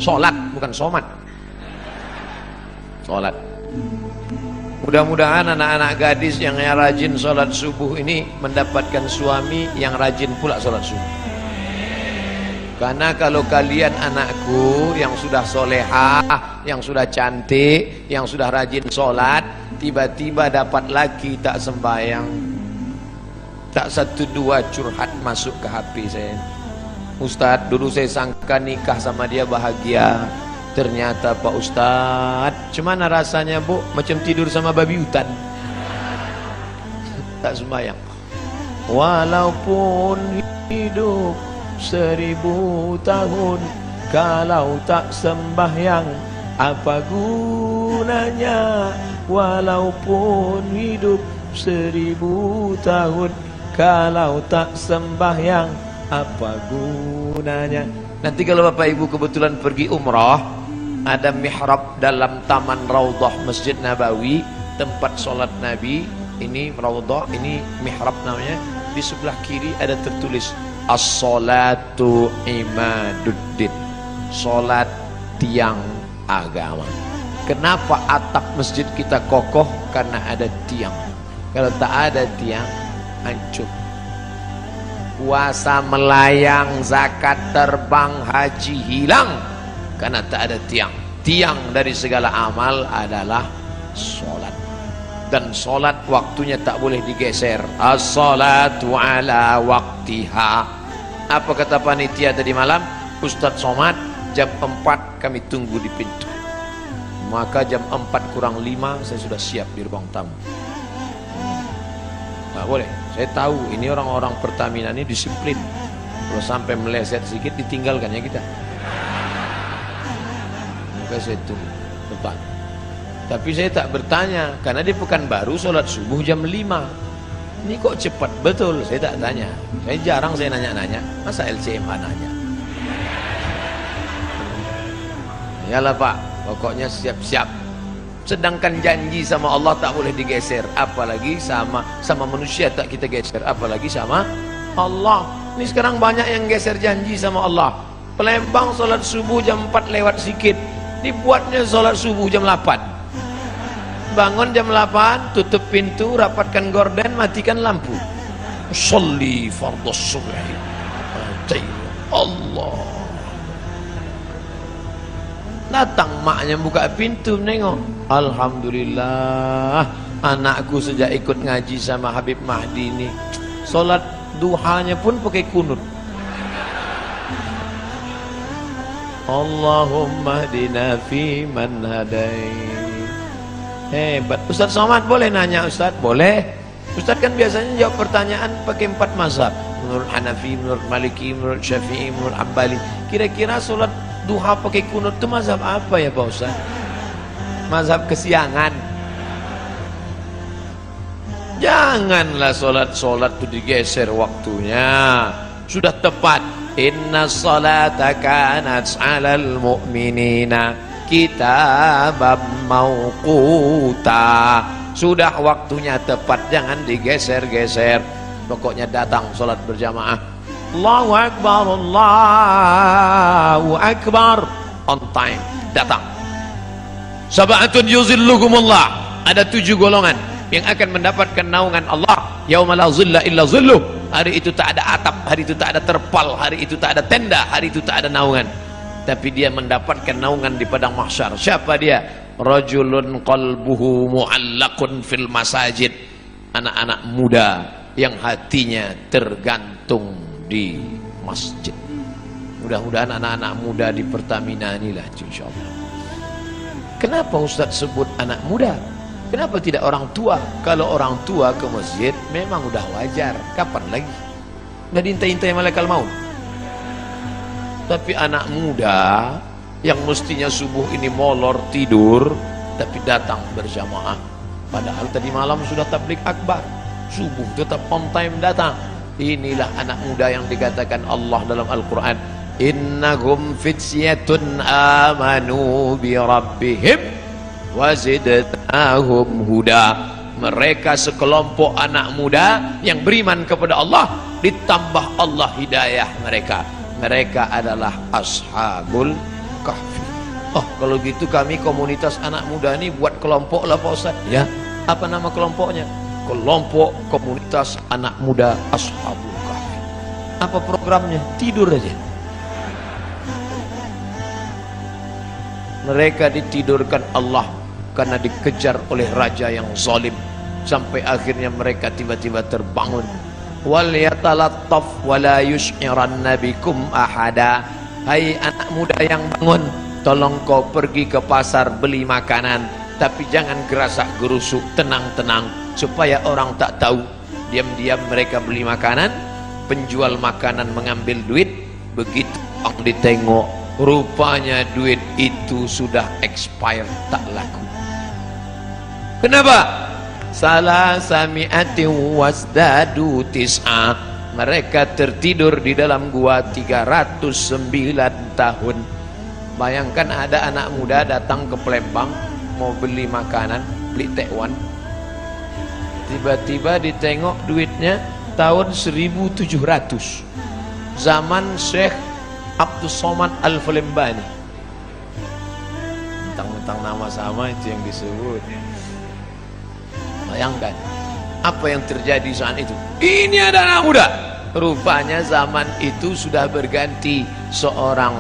Sholat, bukan somat. Sholat. Mudah-mudahan anak-anak gadis yang rajin sholat subuh ini mendapatkan suami yang rajin pula sholat subuh. Karena kalau kalian anakku yang sudah solehah, yang sudah cantik, yang sudah rajin sholat, tiba-tiba dapat laki tak sembahyang, tak satu dua curhat masuk ke HP saya. Ustadz, dulu saya sangka nikah sama dia bahagia, ternyata Pak Ustadz, cuman rasanya bu macam tidur sama babi hutan, tak sembahyang. Walaupun hidup 1000 tahun, kalau tak sembahyang apa gunanya? Walaupun hidup 1000 tahun, kalau tak sembahyang apa gunanya? Nanti kalau Bapak Ibu kebetulan pergi umrah, ada mihrab dalam taman Raudhah Masjid Nabawi, tempat sholat Nabi. Ini Raudhah, ini mihrab namanya. Di sebelah kiri ada tertulis As-salatu imaduddin, sholat tiang agama. Kenapa atap masjid kita kokoh? Karena ada tiang. Kalau tak ada tiang, hancur. Puasa melayang, zakat terbang, haji hilang, karena tak ada tiang. Tiang dari segala amal adalah sholat. Dan sholat waktunya tak boleh digeser. As-salatu ala waktiha. Apa kata panitia tadi malam? Ustadz Somad, jam 4 kami tunggu di pintu. Maka jam 4 kurang 5 saya sudah siap di ruang tamu. Tak boleh. Saya tahu ini orang-orang Pertamina ini disiplin. Kalau sampai meleset sedikit ditinggalkannya kita. Maka saya tunggu tepat. Tapi saya tak bertanya, karena di Pekanbaru sholat subuh jam 5. Ini kok cepat betul? Saya tak tanya. Saya jarang saya nanya-nanya. Masa LCMA nanya? Yalah Pak, pokoknya siap-siap. Sedangkan janji sama Allah tak boleh digeser, apalagi sama manusia tak kita geser, apalagi sama Allah. Ini sekarang banyak yang geser janji sama Allah. Palembang sholat subuh jam 4 lewat sedikit, dibuatnya sholat subuh jam 8. Bangun jam 8, tutup pintu, rapatkan gorden, matikan lampu. Sholli fardhu subhi. Allah. Datang maknya buka pintu menengok. Alhamdulillah, anakku sejak ikut ngaji sama Habib Mahdi ini, sholat duhanya pun pakai kunut. Allahumma hdina fi man hadait. Hebat. Ustadz Somad boleh nanya Ustadz? Boleh. Ustadz kan biasanya jawab pertanyaan pakai 4 mazhab. Menurut Hanafi, menurut Maliki, menurut Syafi'i, menurut Hambali. Kira-kira sholat duha pakai kunut itu mazhab apa ya Pak Ustadz? Mazhab kesiangan. Janganlah sholat itu digeser waktunya. Sudah tepat. Inna salata kanat 'alal mu'minina kitabam mauquta. Sudah waktunya tepat, jangan digeser-geser. Pokoknya datang sholat berjamaah. Allahu Akbar, Allahu Akbar. On time, datang. Sab'atun yuzilluhumullah. Ada 7 golongan yang akan mendapatkan naungan Allah. Yauma la zilla illa zilluh. Hari itu tak ada atap, hari itu tak ada terpal, hari itu tak ada tenda, hari itu tak ada naungan. Tapi dia mendapatkan naungan di padang mahsyar. Siapa dia? Rajulun qalbuhu mu'allaqun fil masajid. Anak-anak muda yang hatinya tergantung di masjid. Mudah-mudahan anak-anak muda di Pertamina inilah insyaallah. Kenapa Ustaz sebut anak muda? Kenapa tidak orang tua? Kalau orang tua ke masjid memang udah wajar. Kapan lagi? Udah diintai-intai malaikat maut. Tapi anak muda yang mestinya subuh ini molor tidur, tapi datang berjamaah. Padahal tadi malam sudah tablik akbar, subuh tetap on time datang. Inilah anak muda yang dikatakan Allah dalam Al-Quran, innahum fityatun amanu bi rabbihim wazidnahum huda. Mereka sekelompok anak muda yang beriman kepada Allah, ditambah Allah hidayah mereka. Mereka adalah Ashabul Kahfi. Oh, kalau gitu kami komunitas anak muda ini buat kelompok lah Pak Ustaz. Ya, apa nama kelompoknya? Kelompok komunitas anak muda Ashabul Kahfi. Apa programnya? Tidur aja. Mereka ditidurkan Allah karena dikejar oleh raja yang zalim, sampai akhirnya mereka tiba-tiba terbangun. Wal yatalattaf wala yush'iranna bikum ahada. Hai anak muda yang bangun, tolong kau pergi ke pasar beli makanan, tapi jangan gerasak gerusuk, tenang-tenang supaya orang tak tahu. Diam-diam mereka beli makanan, penjual makanan mengambil duit, begitu orang ditengok, rupanya duit itu sudah expired, tak laku. Kenapa? Salah sami'ati wasdadu tis'a. Mereka tertidur di dalam gua 309 tahun. Bayangkan ada anak muda datang ke Palembang mau beli makanan, beli tekwan, tiba-tiba ditengok duitnya tahun 1700, zaman Syekh Abdul Somad Al-Falembani. Tentang nama sama itu yang disebut. Bayangkan apa yang terjadi saat itu. Ini ada anak muda. Rupanya zaman itu sudah berganti seorang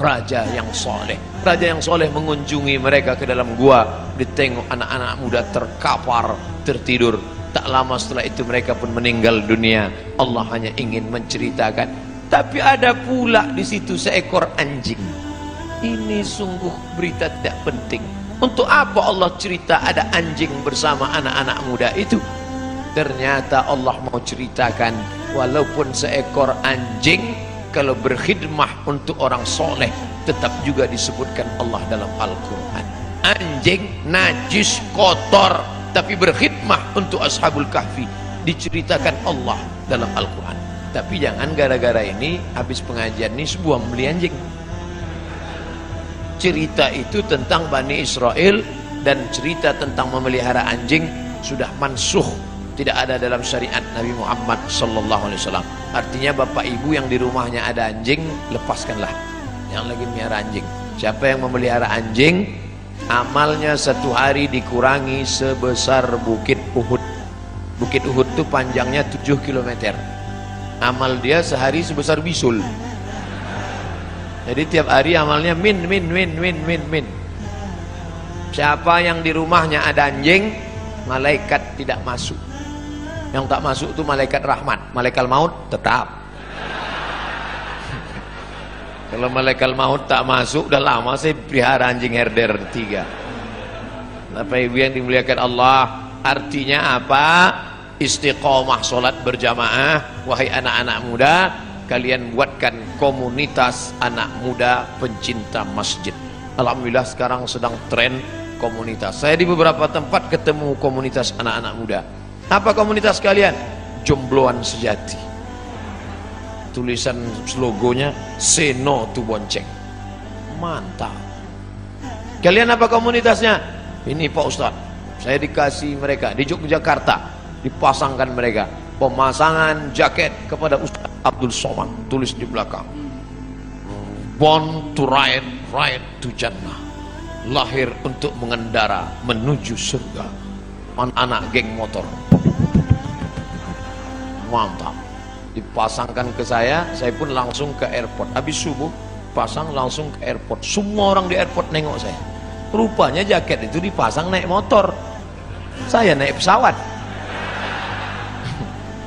raja yang soleh. Raja yang soleh mengunjungi mereka ke dalam gua, ditengok anak-anak muda terkapar, tertidur. Tak lama setelah itu mereka pun meninggal dunia. Allah hanya ingin menceritakan. Tapi ada pula di situ seekor anjing. Ini sungguh berita tidak penting. Untuk apa Allah cerita ada anjing bersama anak-anak muda itu? Ternyata Allah mau ceritakan, walaupun seekor anjing, kalau berkhidmah untuk orang soleh, tetap juga disebutkan Allah dalam Al-Quran. Anjing najis, kotor, tapi berkhidmah untuk Ashabul Kahfi, diceritakan Allah dalam Al-Quran. Tapi jangan gara-gara ini habis pengajian ini sebuah beli anjing. Cerita itu tentang Bani Israel dan cerita tentang memelihara anjing sudah mansuh, tidak ada dalam syariat Nabi Muhammad sallallahu alaihi wasallam. Artinya bapak ibu yang di rumahnya ada anjing, lepaskanlah yang lagi melihara anjing. Siapa yang memelihara anjing, amalnya satu hari dikurangi sebesar Bukit Uhud. Bukit Uhud itu panjangnya 7 km. Amal dia sehari sebesar bisul. Jadi tiap hari amalnya min. Siapa yang di rumahnya ada anjing, malaikat tidak masuk. Yang tak masuk itu malaikat rahmat, malaikat maut tetap. Kalau malaikat maut tak masuk, udah lama saya pelihara anjing herder 3. Bapak ibu yang dimuliakan Allah, artinya apa? Istiqomah sholat berjamaah. Wahai anak-anak muda, kalian buatkan komunitas anak muda pencinta masjid. Alhamdulillah sekarang sedang tren komunitas. Saya di beberapa tempat ketemu komunitas anak-anak muda. Apa komunitas kalian? Jombloan sejati. Tulisan logonya say no to bonceng. Mantap. Kalian apa komunitasnya? Ini Pak Ustadz, saya dikasih mereka di Yogyakarta, dipasangkan mereka pemasangan jaket kepada Ustadz Abdul Somad, tulis di belakang, born to ride, ride to Jannah, lahir untuk mengendara menuju surga. Anak-anak geng motor. Mantap. Dipasangkan ke saya pun langsung ke airport. Habis subuh pasang langsung ke airport. Semua orang di airport nengok saya. Rupanya jaket itu dipasang naik motor, saya naik pesawat.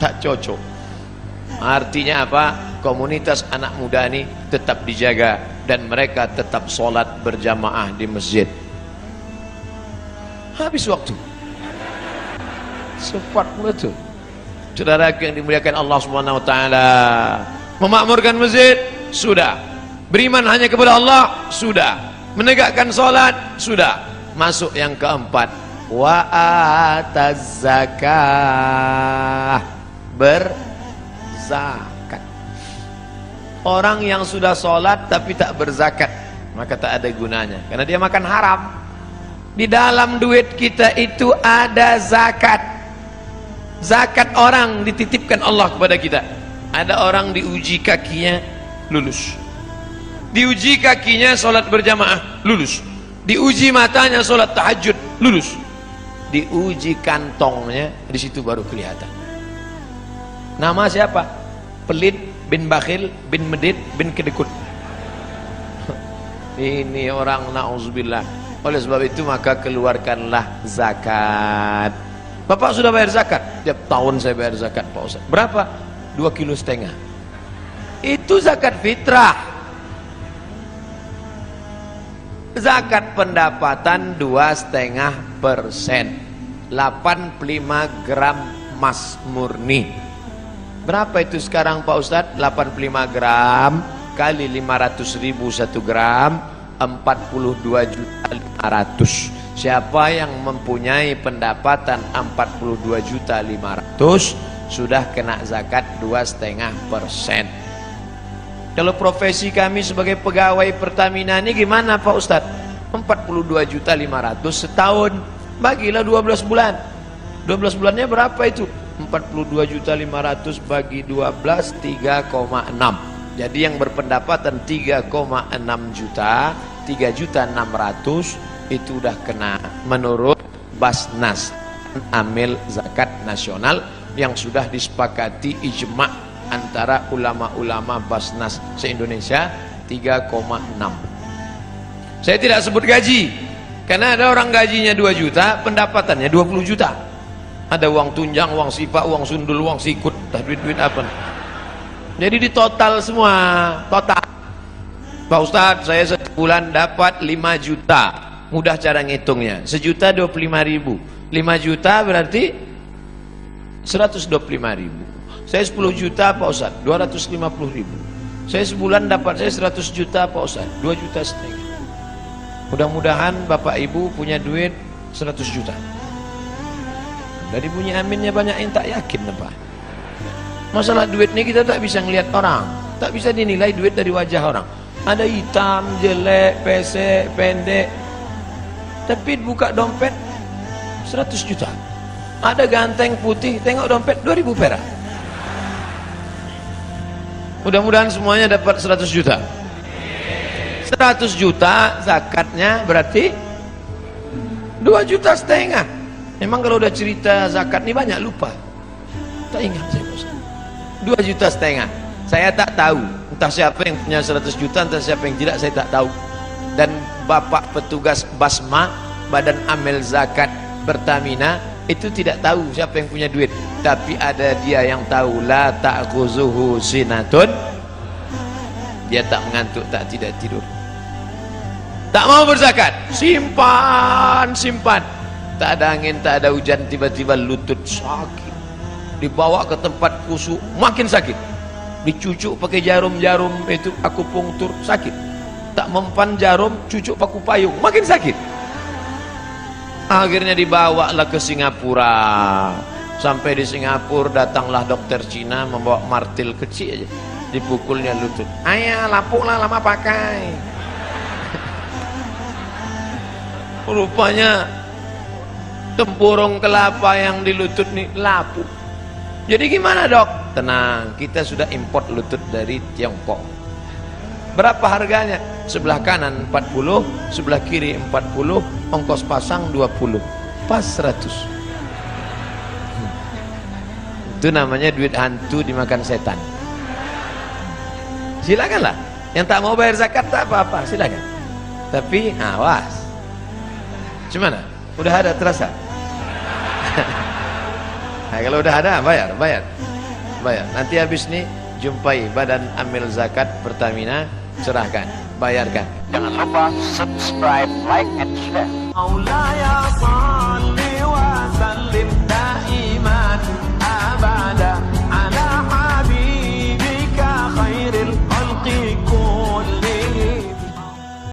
Tak cocok. Artinya apa? Komunitas anak muda ini tetap dijaga dan mereka tetap sholat berjamaah di masjid. Habis waktu. Cepat betul. Saudara yang dimuliakan Allah Subhanahu wa taala, memakmurkan masjid sudah, beriman hanya kepada Allah sudah, menegakkan sholat sudah. Masuk yang keempat, wa ataz zakah, berzakat. Orang yang sudah sholat tapi tak berzakat, maka tak ada gunanya, karena dia makan haram. Di dalam duit kita itu ada zakat. Zakat orang dititipkan Allah kepada kita. Ada orang diuji kakinya, lulus. Diuji kakinya sholat berjamaah, lulus. Diuji matanya sholat tahajud, lulus. Diuji kantongnya, di situ baru kelihatan. Nama siapa? Pelit bin bakhil bin medit bin kedekut. Ini orang na'udzubillah. Oleh sebab itu maka keluarkanlah zakat. Bapak sudah bayar zakat? Tiap tahun saya bayar zakat Pak Ustaz. Berapa? 2,5 kilo. Itu zakat fitrah. Zakat pendapatan 2,5%. 85 gram emas murni. Berapa itu sekarang Pak Ustadz? 85 gram kali 500.000 1 gram, 42.500.000. Siapa yang mempunyai pendapatan 42.500.000 sudah kena zakat 2,5%. Kalau profesi kami sebagai pegawai Pertamina ini gimana Pak Ustadz? 42.500.000 setahun, bagilah 12 bulan. 12 bulannya berapa itu? 42.500.000 bagi 12, 3,6. Jadi yang berpendapatan 3,6 juta, 3.600.000 itu udah kena menurut Basnas, amil zakat nasional yang sudah disepakati ijma' antara ulama-ulama Basnas se-Indonesia, 3,6. Saya tidak sebut gaji karena ada orang gajinya 2 juta, pendapatannya 20 juta. Ada uang tunjang, uang sipak, uang sundul, uang sikut, duit-duit apa. Jadi di total semua, total. Pak Ustadz, saya sebulan dapat 5 juta. Mudah cara ngitungnya. 1.025.000. 5 juta berarti 125.000. Saya 10 juta Pak Ustadz, 250.000. Saya sebulan dapat saya 100 juta Pak Ustadz, 2,5 juta. Mudah-mudahan Bapak Ibu punya duit 100 juta. Dari bunyi aminnya banyak yang tak yakin Pak. Masalah duit ini kita tak bisa ngelihat orang, tak bisa dinilai duit dari wajah orang. Ada hitam, jelek, pesek, pendek. Tapi buka dompet 100 juta. Ada ganteng putih, tengok dompet 2.000 perak. Mudah-mudahan semuanya dapat 100 juta. 100 juta zakatnya berarti 2,5 juta. Memang kalau udah cerita zakat ini banyak lupa. Tak ingat saya Ustaz. 2,5 juta. Saya tak tahu entah siapa yang punya 100 juta, entah siapa yang tidak, saya tak tahu. Dan Bapak petugas Basma, Badan Amil Zakat Pertamina, itu tidak tahu siapa yang punya duit. Tapi ada dia yang tahu. La ta'khuzuhu sinatun. Dia tak mengantuk, tak tidak tidur. Tak mau berzakat, simpan, simpan. Tak ada angin, tak ada hujan, tiba-tiba lutut sakit. Dibawa ke tempat kusuk, makin sakit. Dicucuk pakai jarum-jarum itu akupunktur, sakit. Tak mempan jarum, cucuk paku payung, makin sakit. Akhirnya dibawalah ke Singapura. Sampai di Singapura datanglah dokter Cina membawa martil kecil aja. Dipukulnya lutut. Ayah, lapuklah lama pakai. Rupanya tempurung kelapa yang di lutut nih lapuk. Jadi gimana dok? Tenang, kita sudah import lutut dari Tiongkok. Berapa harganya? Sebelah kanan 40, sebelah kiri 40, ongkos pasang 20, pas 100. Itu namanya duit hantu dimakan setan. Silakanlah. Yang tak mau bayar zakat tak apa-apa, silakan. Tapi awas. Gimana? Udah ada terasa? Nah, kalau udah ada bayar. Nanti habis nih jumpai Badan Amil Zakat Pertamina, serahkan, bayarkan. Jangan lupa subscribe, like, and share.